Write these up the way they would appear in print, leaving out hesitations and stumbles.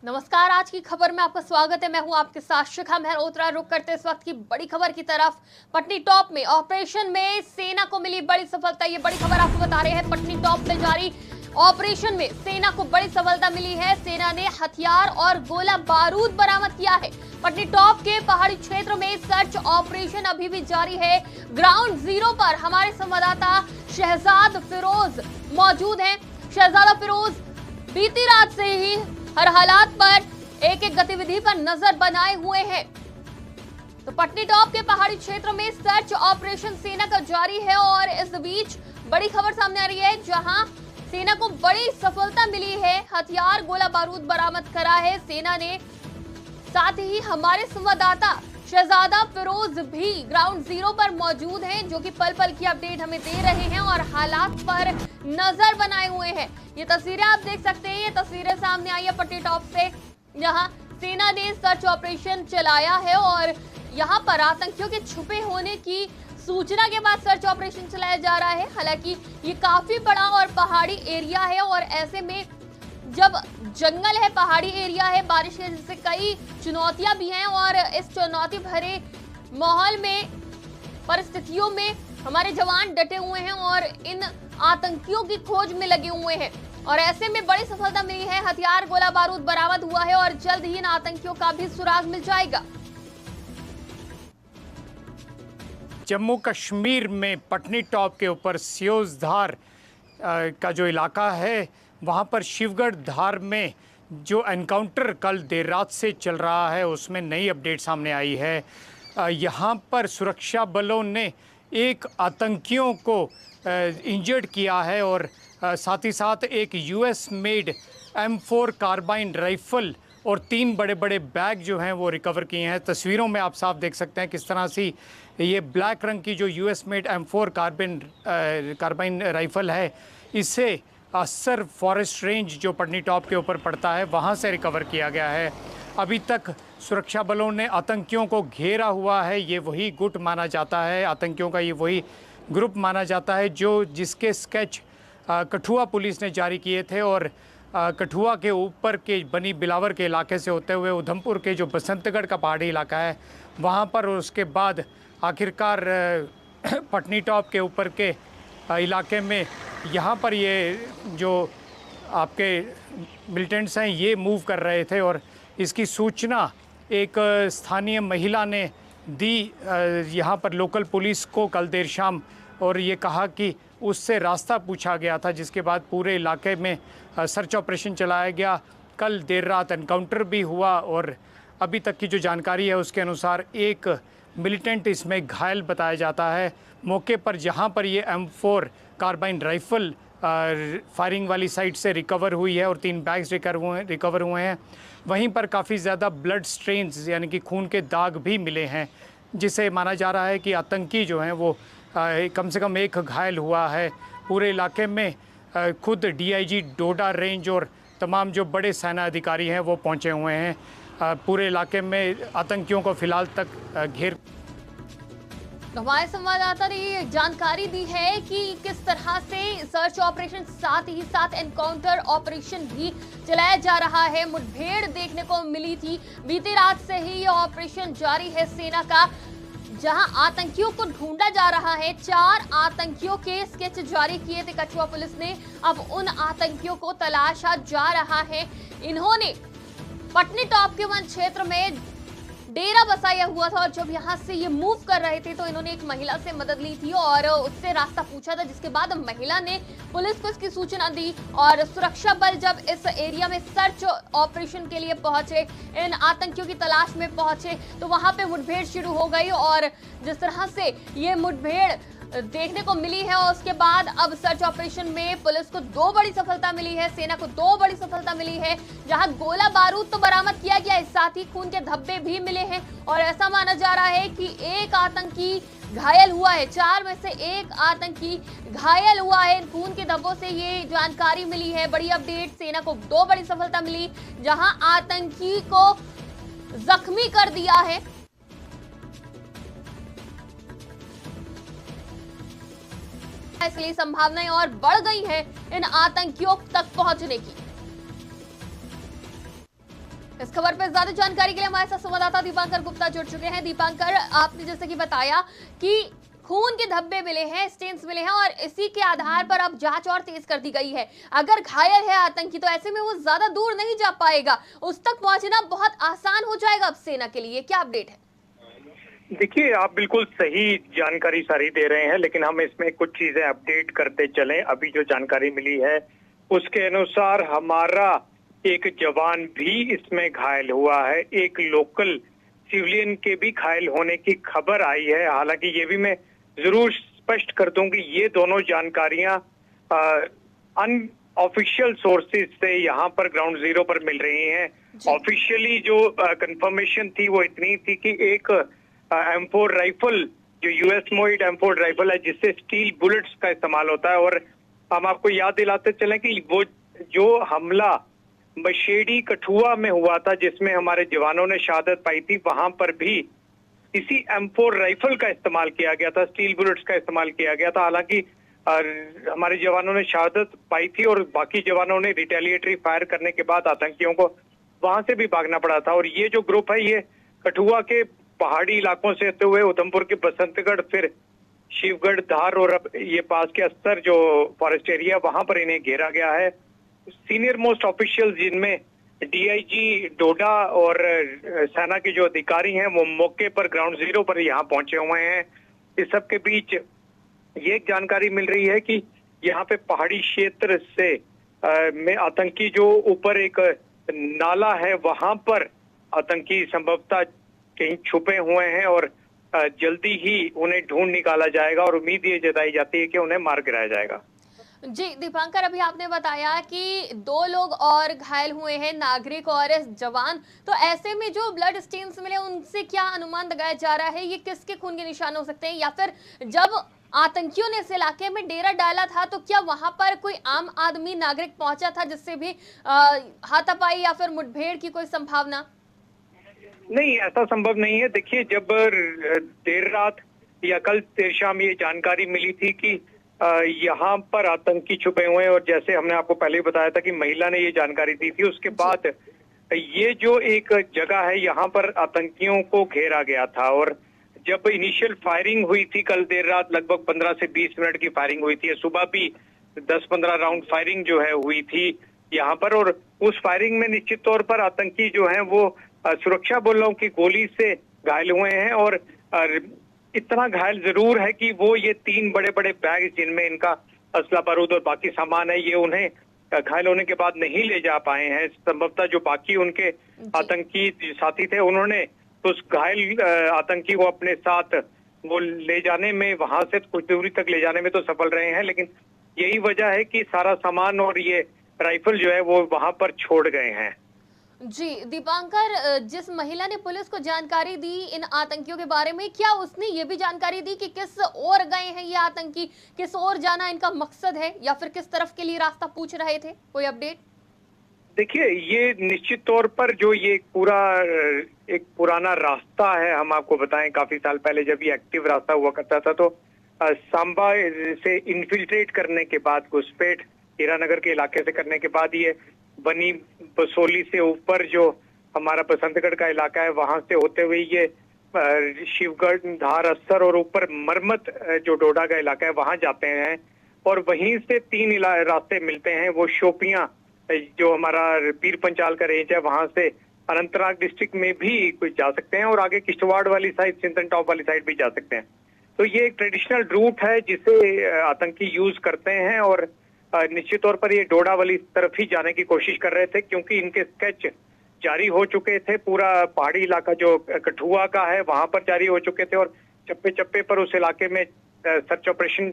नमस्कार। आज की खबर में आपका स्वागत है। मैं हूं आपके साथ शिखा मेहरोत्रा। रुक करते इस वक्त की बड़ी खबर की तरफ। पटनी टॉप में ऑपरेशन में सेना को मिली बड़ी सफलता। ये बड़ी खबर आपको बता रहे हैं। पटनी टॉप में जारी ऑपरेशन में सेना को बड़ी सफलता मिली है। सेना ने हथियार और गोला बारूद बरामद किया है। पटनी टॉप के पहाड़ी क्षेत्र में सर्च ऑपरेशन अभी भी जारी है। ग्राउंड जीरो पर हमारे संवाददाता शहजाद फिरोज मौजूद हैं। शहजादा फिरोज, बीती रात से ही हर हालात पर एक एक गतिविधि पर नजर बनाए हुए हैं। तो पटनी टॉप के पहाड़ी क्षेत्र में सर्च ऑपरेशन सेना का जारी है और इस बीच बड़ी खबर सामने आ रही है, जहां सेना को बड़ी सफलता मिली है। हथियार गोला बारूद बरामद करा है सेना ने। साथ ही हमारे संवाददाता शहजादा फिरोज भी ग्राउंड जीरो पर मौजूद हैं, जो कि पल पल की अपडेट हमें दे रहे हैं और हालात पर नजर बनाए हुए हैं। ये तस्वीरें आप देख सकते हैं। ये तस्वीरें सामने आई है पटनी टॉप से, जहां सेना ने सर्च ऑपरेशन चलाया है और यहां पर आतंकियों के छुपे होने की सूचना के बाद सर्च ऑपरेशन चलाया जा रहा है। हालांकि ये काफी बड़ा और पहाड़ी एरिया है और ऐसे में जब जंगल है, पहाड़ी एरिया है, बारिश की वजह से कई चुनौतियां भी हैं और इस चुनौती भरे माहौल में, परिस्थितियों में हमारे जवान डटे हुए हैं और इन आतंकियों की खोज में लगे हुए हैं। और ऐसे में बड़ी सफलता मिली है। हथियार गोला बारूद बरामद हुआ है और जल्द ही इन आतंकियों का भी सुराग मिल जाएगा। जम्मू कश्मीर में पटनी टॉप के ऊपर सियोजधार का जो इलाका है, वहाँ पर शिवगढ़ धार में जो एनकाउंटर कल देर रात से चल रहा है, उसमें नई अपडेट सामने आई है। यहाँ पर सुरक्षा बलों ने एक आतंकियों को इंजर्ड किया है और साथ ही साथ एक US made M4 carbene rifle और 3 बड़े बड़े बैग जो हैं वो रिकवर किए हैं। तस्वीरों में आप साफ देख सकते हैं किस तरह से ये ब्लैक रंग की जो US made M4 carbene rifle है, इसे असर फॉरेस्ट रेंज जो पटनी टॉप के ऊपर पड़ता है, वहाँ से रिकवर किया गया है। अभी तक सुरक्षा बलों ने आतंकियों को घेरा हुआ है। ये वही गुट माना जाता है, आतंकियों का ये वही ग्रुप माना जाता है जिसके स्केच कठुआ पुलिस ने जारी किए थे और कठुआ के ऊपर के बनी बिलावर के इलाके से होते हुए उधमपुर के जो बसंतगढ़ का पहाड़ी इलाका है, वहाँ पर, और उसके बाद आखिरकार पटनी टॉप के ऊपर के इलाके में यहाँ पर ये जो आपके मिलिटेंट्स हैं ये मूव कर रहे थे और इसकी सूचना एक स्थानीय महिला ने दी यहाँ पर लोकल पुलिस को कल देर शाम, और ये कहा कि उससे रास्ता पूछा गया था, जिसके बाद पूरे इलाके में सर्च ऑपरेशन चलाया गया। कल देर रात एनकाउंटर भी हुआ और अभी तक की जो जानकारी है उसके अनुसार एक मिलिटेंट इसमें घायल बताया जाता है। मौके पर जहाँ पर ये M4 कार्बाइन राइफल फायरिंग वाली साइट से रिकवर हुई है और 3 बैग्स रिकवर हुए हैं, वहीं पर काफ़ी ज़्यादा ब्लड स्ट्रेन्स यानी कि खून के दाग भी मिले हैं, जिसे माना जा रहा है कि आतंकी जो हैं वो कम से कम एक घायल हुआ है। पूरे इलाके में खुद DIG डोडा रेंज और तमाम जो बड़े सेना अधिकारी हैं वो पहुंचे हुए हैं। पूरे इलाके में आतंकियों को फिलहाल तक घेर। तो हमारे संवाददाता ने ये जानकारी दी है कि किस तरह से सर्च ऑपरेशन, साथ ही साथ एनकाउंटर ऑपरेशन भी चलाया जा रहा है। मुठभेड़ देखने को मिली थी। बीती रात से ही ये ऑपरेशन जारी है सेना का, जहां आतंकियों को ढूंढा जा रहा है। 4 आतंकियों के स्केच जारी किए थे कठुआ पुलिस ने। अब उन आतंकियों को तलाशा जा रहा है। इन्होंने पटनी टॉप के वन क्षेत्र में डेरा बसाया हुआ था और जब यहाँ से ये मूव कर रहे थे तो इन्होंने एक महिला से मदद ली थी और उससे रास्ता पूछा था, जिसके बाद महिला ने पुलिस को इसकी सूचना दी और सुरक्षा बल जब इस एरिया में सर्च ऑपरेशन के लिए पहुंचे, इन आतंकियों की तलाश में पहुंचे, तो वहां पे मुठभेड़ शुरू हो गई। और जिस तरह से ये मुठभेड़ देखने को मिली है और उसके बाद अब सर्च ऑपरेशन में पुलिस को 2 बड़ी सफलता मिली है, सेना को 2 बड़ी सफलता मिली है, जहां गोला बारूद तो बरामद किया गया है, साथ ही खून के धब्बे भी मिले हैं और ऐसा माना जा रहा है कि एक आतंकी घायल हुआ है। 4 में से एक आतंकी घायल हुआ है। खून के धब्बों से ये जानकारी मिली है। बड़ी अपडेट, सेना को 2 बड़ी सफलता मिली, जहां आतंकी को जख्मी कर दिया है। इसलिए संभावनाएं और बढ़ गई हैं इन आतंकियों तक पहुंचने की। इस खबर पर ज्यादा जानकारी के लिए हमारे साथ संवाददाता दीपांकर गुप्ता जुड़ चुके हैं। दीपांकर, आपने जैसे कि बताया कि खून के धब्बे मिले हैं, स्टेन्स मिले हैं और इसी के आधार पर अब जांच और तेज कर दी गई है। अगर घायल है आतंकी तो ऐसे में वो ज्यादा दूर नहीं जा पाएगा, उस तक पहुंचना बहुत आसान हो जाएगा अब सेना के लिए। क्या अपडेट है? देखिए, आप बिल्कुल सही जानकारी सारी दे रहे हैं, लेकिन हम इसमें कुछ चीजें अपडेट करते चलें। अभी जो जानकारी मिली है उसके अनुसार हमारा एक जवान भी इसमें घायल हुआ है, एक लोकल सिविलियन के भी घायल होने की खबर आई है। हालांकि ये भी मैं जरूर स्पष्ट कर दूं कि ये दोनों जानकारियां अनऑफिशियल सोर्सेज से यहाँ पर ग्राउंड जीरो पर मिल रही हैं। ऑफिशियली जो कंफर्मेशन थी वो इतनी थी कि एक M4 राइफल, जो US मोड M4 राइफल है जिससे स्टील बुलेट्स का इस्तेमाल होता है, और हम आपको याद दिलाते चलें कि वो जो हमला मशेडी कठुआ में हुआ था जिसमें हमारे जवानों ने शहादत पाई थी, वहां पर भी इसी M4 राइफल का इस्तेमाल किया गया था, स्टील बुलेट्स का इस्तेमाल किया गया था। हालांकि हमारे जवानों ने शहादत पाई थी और बाकी जवानों ने रिटेलिएटरी फायर करने के बाद आतंकियों को वहां से भी भागना पड़ा था। और ये जो ग्रुप है ये कठुआ के पहाड़ी इलाकों से होते हुए उधमपुर के बसंतगढ़, फिर शिवगढ़, धार और अब ये पास के अस्तर जो फॉरेस्ट एरिया, वहां पर इन्हें घेरा गया है। सीनियर मोस्ट ऑफिशियल जिनमें DIG डोडा और सेना के जो अधिकारी हैं वो मौके पर ग्राउंड जीरो पर यहाँ पहुंचे हुए हैं। इस सब के बीच ये एक जानकारी मिल रही है कि यहाँ पे पहाड़ी क्षेत्र से में आतंकी जो ऊपर एक नाला है वहां पर आतंकी संभवतः कहीं छुपे हुए हैं और जल्दी ही उन्हें ढूंढ निकाला जाएगा और उम्मीद ये जताई जाती है कि उन्हें मार गिराया जाएगा। जी दीपांकर, अभी आपने बताया कि 2 लोग और घायल हुए हैं, नागरिक और जवान। तो ऐसे में जो ब्लड स्टेन्स मिले उनसे क्या अनुमान लगाया जा रहा है? ये किसके खून के निशान हो सकते हैं? या फिर जब आतंकियों ने इस इलाके में डेरा डाला था तो क्या वहां पर कोई आम आदमी नागरिक पहुंचा था जिससे भी हाथापाई या फिर मुठभेड़ की कोई संभावना? नहीं, ऐसा संभव नहीं है। देखिए, जब देर रात या कल देर शाम ये जानकारी मिली थी कि यहाँ पर आतंकी छुपे हुए हैं, और जैसे हमने आपको पहले ही बताया था कि महिला ने ये जानकारी दी थी, उसके बाद ये जो एक जगह है यहाँ पर आतंकियों को घेरा गया था। और जब इनिशियल फायरिंग हुई थी कल देर रात, लगभग 15 से 20 मिनट की फायरिंग हुई थी। सुबह भी 10-15 राउंड फायरिंग जो है हुई थी यहाँ पर, और उस फायरिंग में निश्चित तौर पर आतंकी जो है वो सुरक्षा बलों की गोली से घायल हुए हैं। और इतना घायल जरूर है कि वो ये 3 बड़े बड़े बैग जिनमें इनका असला बारूद और बाकी सामान है, ये उन्हें घायल होने के बाद नहीं ले जा पाए हैं। संभवतः जो बाकी उनके आतंकी साथी थे उन्होंने तो उस घायल आतंकी को अपने साथ वो ले जाने में, वहां से कुछ दूरी तक ले जाने में तो सफल रहे हैं, लेकिन यही वजह है कि सारा सामान और ये राइफल जो है वो वहां पर छोड़ गए हैं। जी दीपांकर, जिस महिला ने पुलिस को जानकारी दी इन आतंकियों के बारे में, क्या उसने ये भी जानकारी दी कि किस ओर गए हैं ये आतंकी, किस ओर जाना इनका मकसद है, या फिर किस तरफ के लिए रास्ता पूछ रहे थे? कोई अपडेट? देखिए, ये निश्चित तौर पर जो ये पूरा एक पुराना रास्ता है, हम आपको बताएं काफी साल पहले जब ये एक्टिव रास्ता हुआ करता था तो सांबा से इन्फिल्ट्रेट करने के बाद, घुसपैठ हीरानगर के इलाके से करने के बाद ये बनी बसोली से ऊपर जो हमारा बसंतगढ़ का इलाका है वहां से होते हुए ये शिवगढ़, धार, अस्तर और ऊपर मरमत जो डोडा का इलाका है वहां जाते हैं। और वहीं से 3 रास्ते मिलते हैं। वो शोपियां जो हमारा पीर पंचाल का रेंज है वहां से अनंतनाग डिस्ट्रिक्ट में भी कुछ जा सकते हैं, और आगे किश्तवाड़ वाली साइड, सिंधन टॉप वाली साइड भी जा सकते हैं। तो ये एक ट्रेडिशनल रूट है जिसे आतंकी यूज करते हैं, और निश्चित तौर पर ये डोडा वाली तरफ ही जाने की कोशिश कर रहे थे क्योंकि इनके स्केच जारी हो चुके थे। पूरा पहाड़ी इलाका जो कठुआ का है वहां पर जारी हो चुके थे और चप्पे चप्पे पर उस इलाके में सर्च ऑपरेशन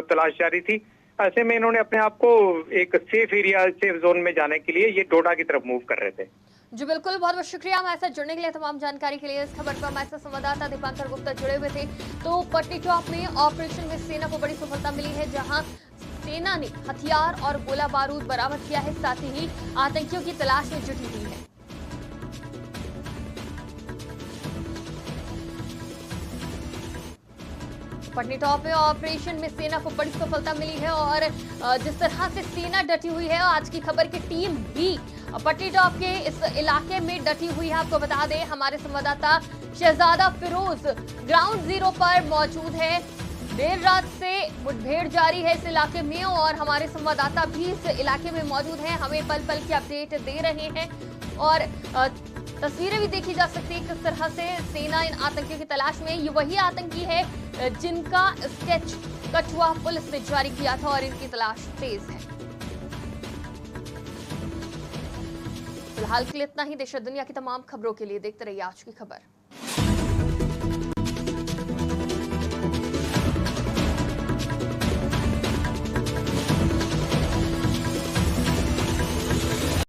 तलाश जारी थी। ऐसे में इन्होंने अपने आप को एक सेफ एरिया, सेफ जोन में जाने के लिए ये डोडा की तरफ मूव कर रहे थे। जी बिल्कुल, बहुत बहुत शुक्रिया हमारे साथ जुड़ने के लिए, तमाम जानकारी के लिए। इस खबर पर हमारे साथ संवाददाता दीपांकर गुप्ता जुड़े हुए थे। तो पटनी टॉप में ऑपरेशन में सेना को बड़ी सफलता मिली है, जहां सेना ने हथियार और गोला बारूद बरामद किया है, साथ ही आतंकियों की तलाश में जुटी हुई है। पटनी टॉप में ऑपरेशन में सेना को बड़ी सफलता मिली है और जिस तरह से सेना डटी हुई है, आज की खबर की टीम भी पटनी टॉप के इस इलाके में डटी हुई है। आपको बता दें, हमारे संवाददाता शहजादा फिरोज ग्राउंड जीरो पर मौजूद है। देर रात से मुठभेड़ जारी है इस इलाके में और हमारे संवाददाता भी इस इलाके में मौजूद हैं, हमें पल पल की अपडेट दे रहे हैं और तस्वीरें भी देखी जा सकती है किस तरह से सेना इन आतंकियों की तलाश में। ये वही आतंकी है जिनका स्केच कठुआ पुलिस ने जारी किया था और इनकी तलाश तेज है। फिलहाल के लिए इतना ही। देश और दुनिया की तमाम खबरों के लिए देखते रहिए आज की खबर।